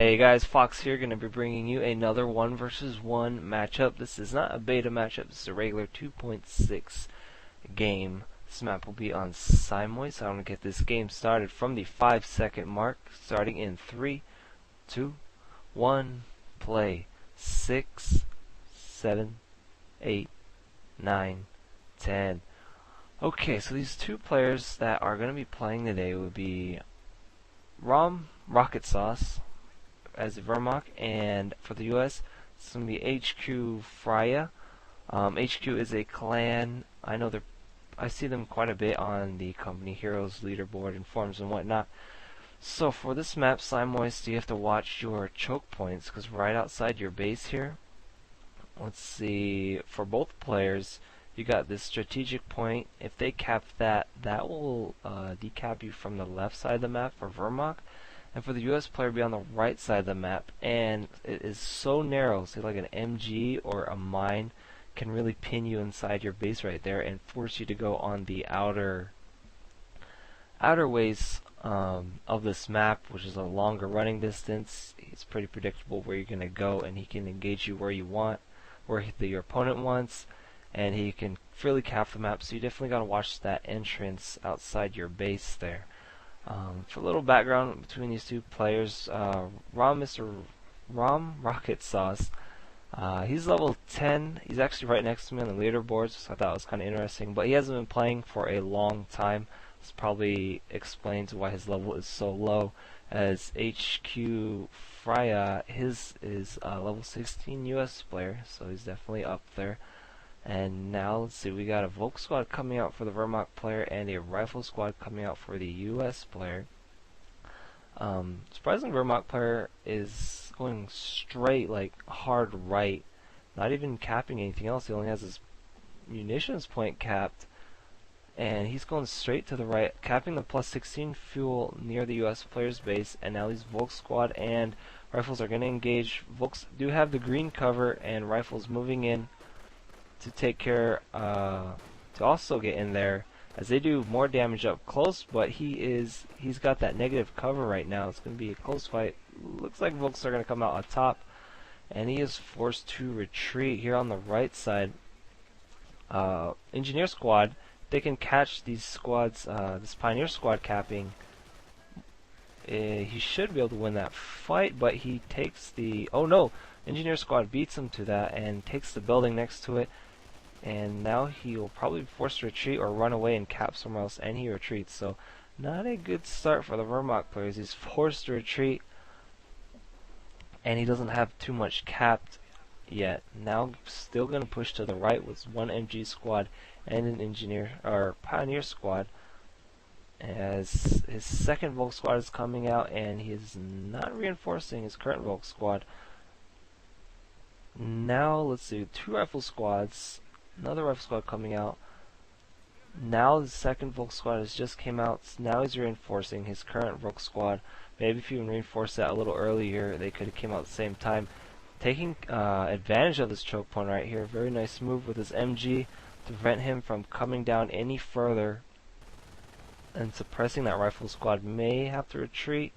Hey guys, Fox here, going to be bringing you another 1 versus 1 matchup. This is not a beta matchup, this is a regular 2.6 game. This map will be on Simoy, so I'm going to get this game started from the 5-second mark, starting in 3, 2, 1, play. 6, 7, 8, 9, 10. Okay, so these two players that are going to be playing today would be Romrocketsauce as the Vermock, and for the US it's going to be HQfriya. HQ is a clan. I see them quite a bit on the company heroes leaderboard and forums and whatnot. So for this map, Simoist, you have to watch your choke points, because right outside your base here, let's see, for both players you got this strategic point. If they cap that, that will decap you from the left side of the map for Vermock. And for the US player, be on the right side of the map, and it is so narrow, say like an MG or a mine can really pin you inside your base right there and force you to go on the outer ways of this map, which is a longer running distance. It's pretty predictable where you're going to go, and he can engage you where you want, where your opponent wants, and he can freely cap the map, so you definitely got to watch that entrance outside your base there. For a little background between these two players, Mr. Romrocketsauce, he's level 10. He's actually right next to me on the leaderboards, so I thought it was kind of interesting. But he hasn't been playing for a long time. This probably explains why his level is so low. As HQfriya, his is level 16 US player, so he's definitely up there. And now let's see, we got a Volk squad coming out for the Vermock player and a Rifle squad coming out for the US player. Surprisingly, Vermock player is going straight, like hard right, not even capping anything else. He only has his munitions point capped, and he's going straight to the right, capping the plus 16 fuel near the US player's base. And now these Volk squad and Rifles are going to engage. Volks do have the green cover, and Rifles moving in to take care, to also get in there, as they do more damage up close, but he's got that negative cover right now. It's going to be a close fight. Looks like Volks are going to come out on top, and he is forced to retreat here on the right side. Engineer squad, they can catch these squads, this Pioneer squad capping. He should be able to win that fight, but he takes the, oh no, Engineer squad beats him to that and takes the building next to it. And now he will probably be forced to retreat or run away and cap somewhere else, and he retreats. So not a good start for the Vermock players. He's forced to retreat, and he doesn't have too much capped yet. Now still going to push to the right with one MG squad and an engineer or Pioneer squad, as his second Volk squad is coming out, and he is not reinforcing his current Volk squad. Now let's see, two Rifle squads. Another Rifle squad coming out. Now the second Volk squad has just came out. Now he's reinforcing his current Volk squad. Maybe if you can reinforce that a little earlier, they could have came out at the same time. Taking advantage of this choke point right here. Very nice move with his MG to prevent him from coming down any further. And suppressing that Rifle squad. May have to retreat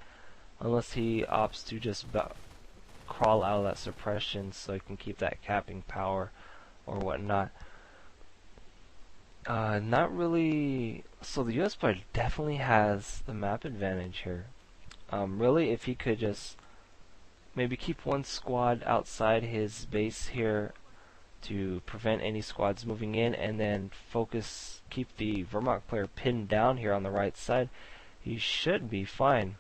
unless he opts to just crawl out of that suppression so he can keep that capping power or whatnot. Not really. So the US player definitely has the map advantage here. Really, if he could just maybe keep one squad outside his base here to prevent any squads moving in, and then keep the Vermock player pinned down here on the right side, he should be fine.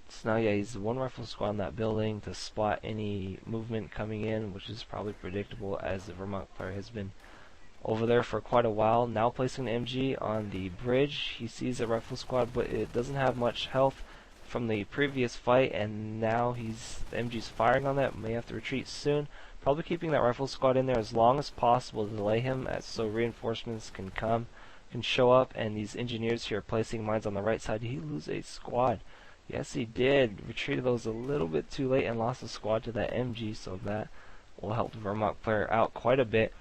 So now, yeah, he's one Rifle squad in that building to spot any movement coming in, which is probably predictable, as the Vermock player has been over there for quite a while. Now placing the MG on the bridge, he sees a Rifle squad, but it doesn't have much health from the previous fight, and now the MG's firing on that. May have to retreat soon. Probably keeping that Rifle squad in there as long as possible to delay him, so reinforcements can show up, and these engineers here are placing mines on the right side. Did he lose a squad? Yes, he did. Retreated those a little bit too late and lost a squad to that MG, so that will help the Vermock player out quite a bit.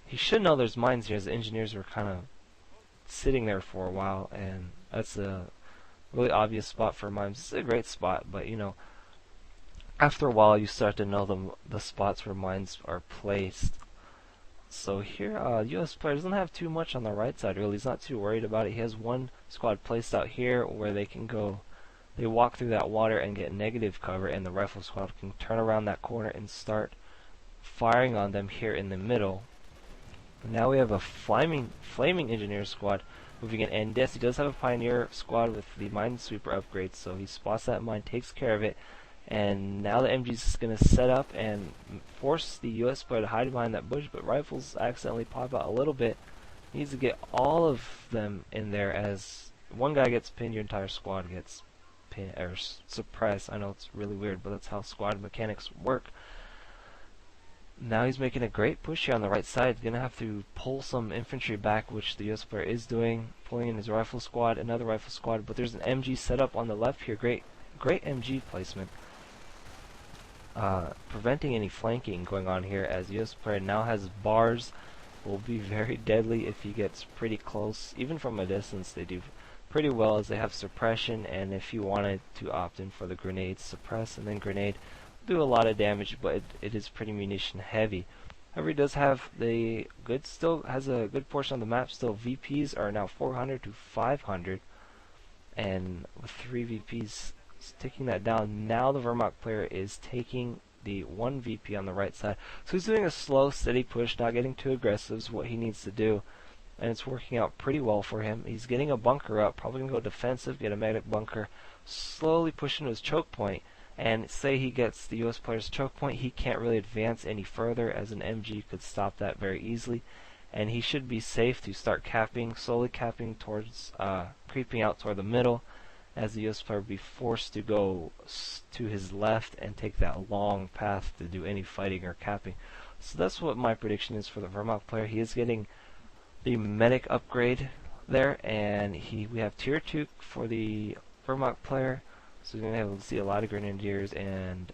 He should know there's mines here, as the engineers were kind of sitting there for a while, and that's really obvious spot for mines. It's a great spot, but you know, after a while you start to know the spots where mines are placed. So here, U.S. player doesn't have too much on the right side really. He's not too worried about it. He has one squad placed out here where they can go. They walk through that water and get negative cover, and the rifle squad can turn around that corner and start firing on them here in the middle. Now we have a flaming engineer squad moving in, and yes, he does have a pioneer squad with the minesweeper upgrade, so he spots that mine, takes care of it, and now the MG's is going to set up and force the US player to hide behind that bush, but rifles accidentally pop out a little bit. He needs to get all of them in there. As one guy gets pinned, your entire squad gets pinned or suppressed. I know it's really weird, but that's how squad mechanics work. Now he's making a great push here on the right side. He's going to have to pull some infantry back, which the US player is doing, pulling in his rifle squad, another rifle squad, but there's an MG set up on the left here. Great MG placement. Preventing any flanking going on here, as the US player now has bars. Will be very deadly if he gets pretty close. Even from a distance they do pretty well, as they have suppression, and if you wanted to opt in for the grenade, suppress and then grenade, do a lot of damage, but it is pretty munition heavy. However, he does have still has a good portion of the map still. VPs are now 400 to 500, and with 3 VPs taking that down, now the Vermont player is taking the 1 VP on the right side. So he's doing a slow, steady push, not getting too aggressive is what he needs to do, and it's working out pretty well for him. He's getting a bunker up, probably going to go defensive, get a magnetic bunker, slowly push into his choke point, and say he gets the US player's choke point, he can't really advance any further, as an MG could stop that very easily, and he should be safe to start capping, slowly capping towards, creeping out toward the middle, as the US player would be forced to go to his left and take that long path to do any fighting or capping. So that's what my prediction is for the Vermont player. He is getting the medic upgrade there, and we have tier 2 for the Vermont player, so you're going to see a lot of grenadiers and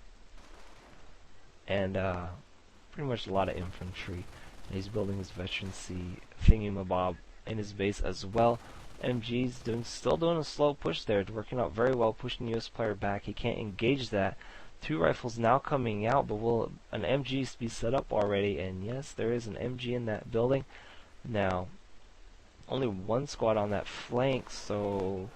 pretty much a lot of infantry. And he's building his veterancy thingamabob in his base as well. MG's still doing a slow push there. It's working out very well, pushing the US player back. He can't engage that. 2 rifles now coming out, but will an MG be set up already? And yes, there is an MG in that building. Now, only 1 squad on that flank, so...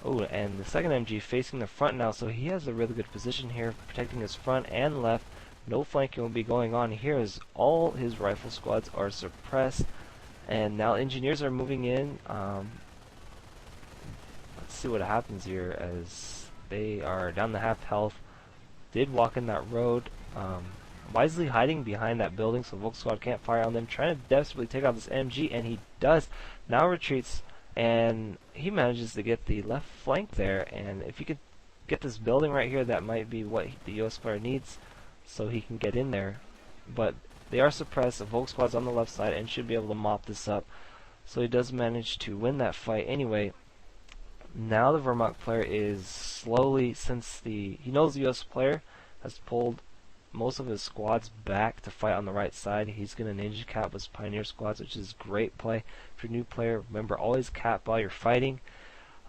Oh, and the second MG facing the front now, so he has a really good position here, protecting his front and left. No flanking will be going on here, as all his rifle squads are suppressed. And now engineers are moving in. Let's see what happens here, as they are down to half health. Did walk in that road, wisely hiding behind that building so Volk squad can't fire on them, trying to desperately take out this MG, and he does. Now retreats, and he manages to get the left flank there, and if he could get this building right here, that might be what the US player needs so he can get in there. But they are suppressed. The Volk squad's on the left side and should be able to mop this up. So he does manage to win that fight anyway. Now the Vermont player is slowly, since he knows the US player has pulled most of his squads back to fight on the right side, he's going to ninja cap his pioneer squads, which is great play. If you're a new player, remember, always cap while you're fighting.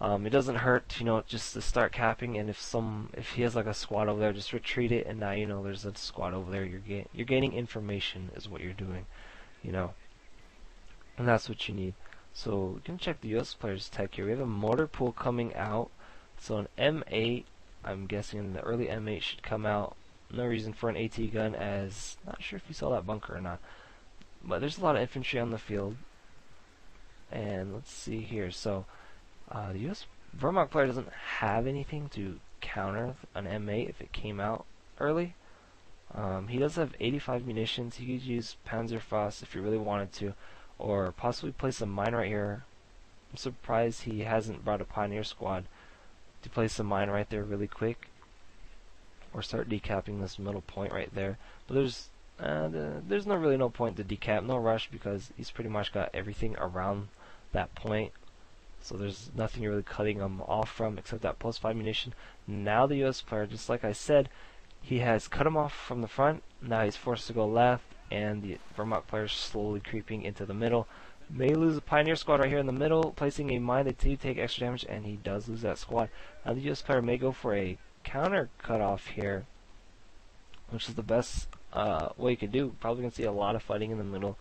It doesn't hurt, just to start capping, and if he has like a squad over there, just retreat it, and now there's a squad over there. You're gaining information is what you're doing, and that's what you need. So we can check the US player's tech here. We have a mortar pool coming out, so an M8. I'm guessing the early M8 should come out. No reason for an AT gun, as not sure if you saw that bunker or not, but there's a lot of infantry on the field. And let's see here. So the US Vermont player doesn't have anything to counter an M8 if it came out early. He does have 85 munitions. He could use Panzerfaust if he really wanted to, or possibly place a mine right here. I'm surprised he hasn't brought a pioneer squad to place a mine right there really quick, or start decapping this middle point right there. But there's really no point to decap, no rush, because he's pretty much got everything around that point. So there's nothing you're really cutting him off from except that +5 munition. Now the US player, just like I said, he has cut him off from the front. Now he's forced to go left, and the Vermont player is slowly creeping into the middle. May lose a Pioneer squad right here in the middle, placing a mine to take extra damage, and he does lose that squad. Now the US player may go for a counter cutoff here, which is the best way you could do. Probably going to see a lot of fighting in the middle.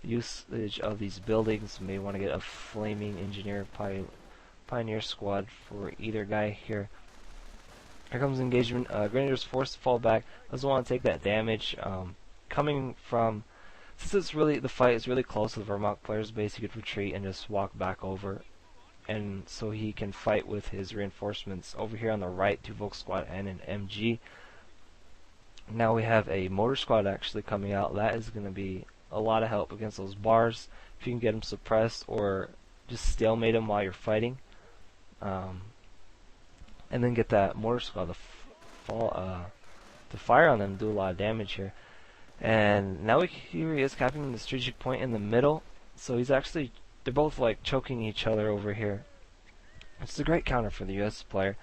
Usage of these buildings. May want to get a flaming engineer Pioneer squad for either guy here. Here comes engagement. Grenadier's forced to fall back. Doesn't want to take that damage. Coming from, since it's really, the fight is really close to the Vermont player's base, he could retreat and just walk back over. And so he can fight with his reinforcements. Over here on the right, 2 Volk squad and an MG. Now we have a motor squad actually coming out. That is going to be a lot of help against those bars. If you can get them suppressed or just stalemate them while you're fighting. And then get that mortar squad to fire on them, do a lot of damage here. And now here he is capping the strategic point in the middle. So he's actually, they're both like choking each other over here. It's a great counter for the US player,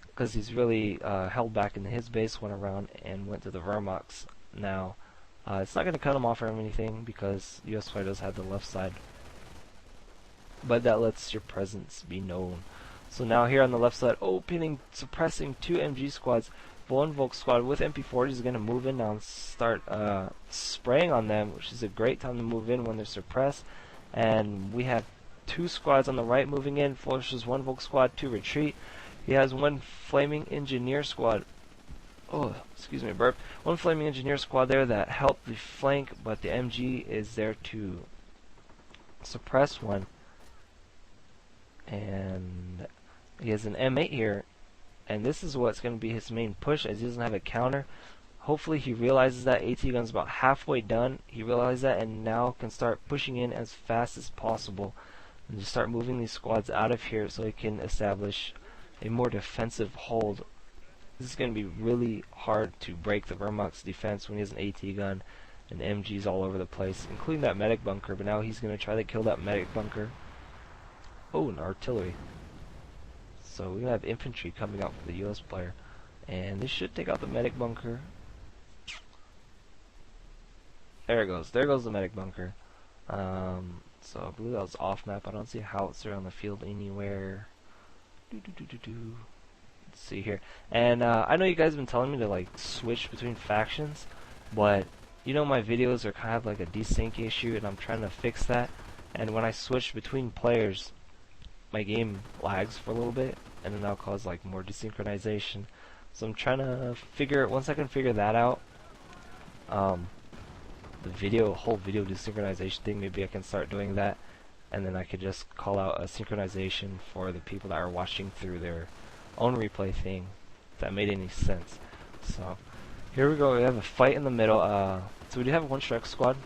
because he's really held back in his base, went around and went to the Vermox. Now it's not going to cut him off or anything, because US player does have the left side, but that lets your presence be known. So now here on the left side, opening, suppressing 2 MG squads. 1 Volk squad with MP40 is going to move in now and start spraying on them, which is a great time to move in when they're suppressed. And we have 2 squads on the right moving in, forces 1 Volk squad to retreat. He has 1 flaming engineer squad. Oh, excuse me, burp. 1 flaming engineer squad there that helped the flank, but the MG is there to suppress 1. And he has an M8 here, and this is what's going to be his main push, as he doesn't have a counter. Hopefully he realizes that AT gun's about halfway done. He realized that and now can start pushing in as fast as possible and just start moving these squads out of here so he can establish a more defensive hold. This is going to be really hard to break the Vermox defense when he has an AT gun and MGs all over the place, including that medic bunker, but now he's going to try to kill that medic bunker. Oh, and artillery. So we're going to have infantry coming out for the US player. And this should take out the medic bunker. There it goes. There goes the medic bunker. So I believe that was off map. I don't see a howitzer on the field anywhere. Let's see here. And I know you guys have been telling me to like switch between factions, but you know my videos are kind of like a desync issue, and I'm trying to fix that. And when I switch between players, my game lags for a little bit, and then that'll cause like more desynchronization. So I'm trying to figure, once I can figure that out, the whole video desynchronization thing, maybe I can start doing that, and then I could just call out a synchronization for the people that are watching through their own replay thing, if that made any sense. So here we go, we have a fight in the middle. So we do have 1 strike squad.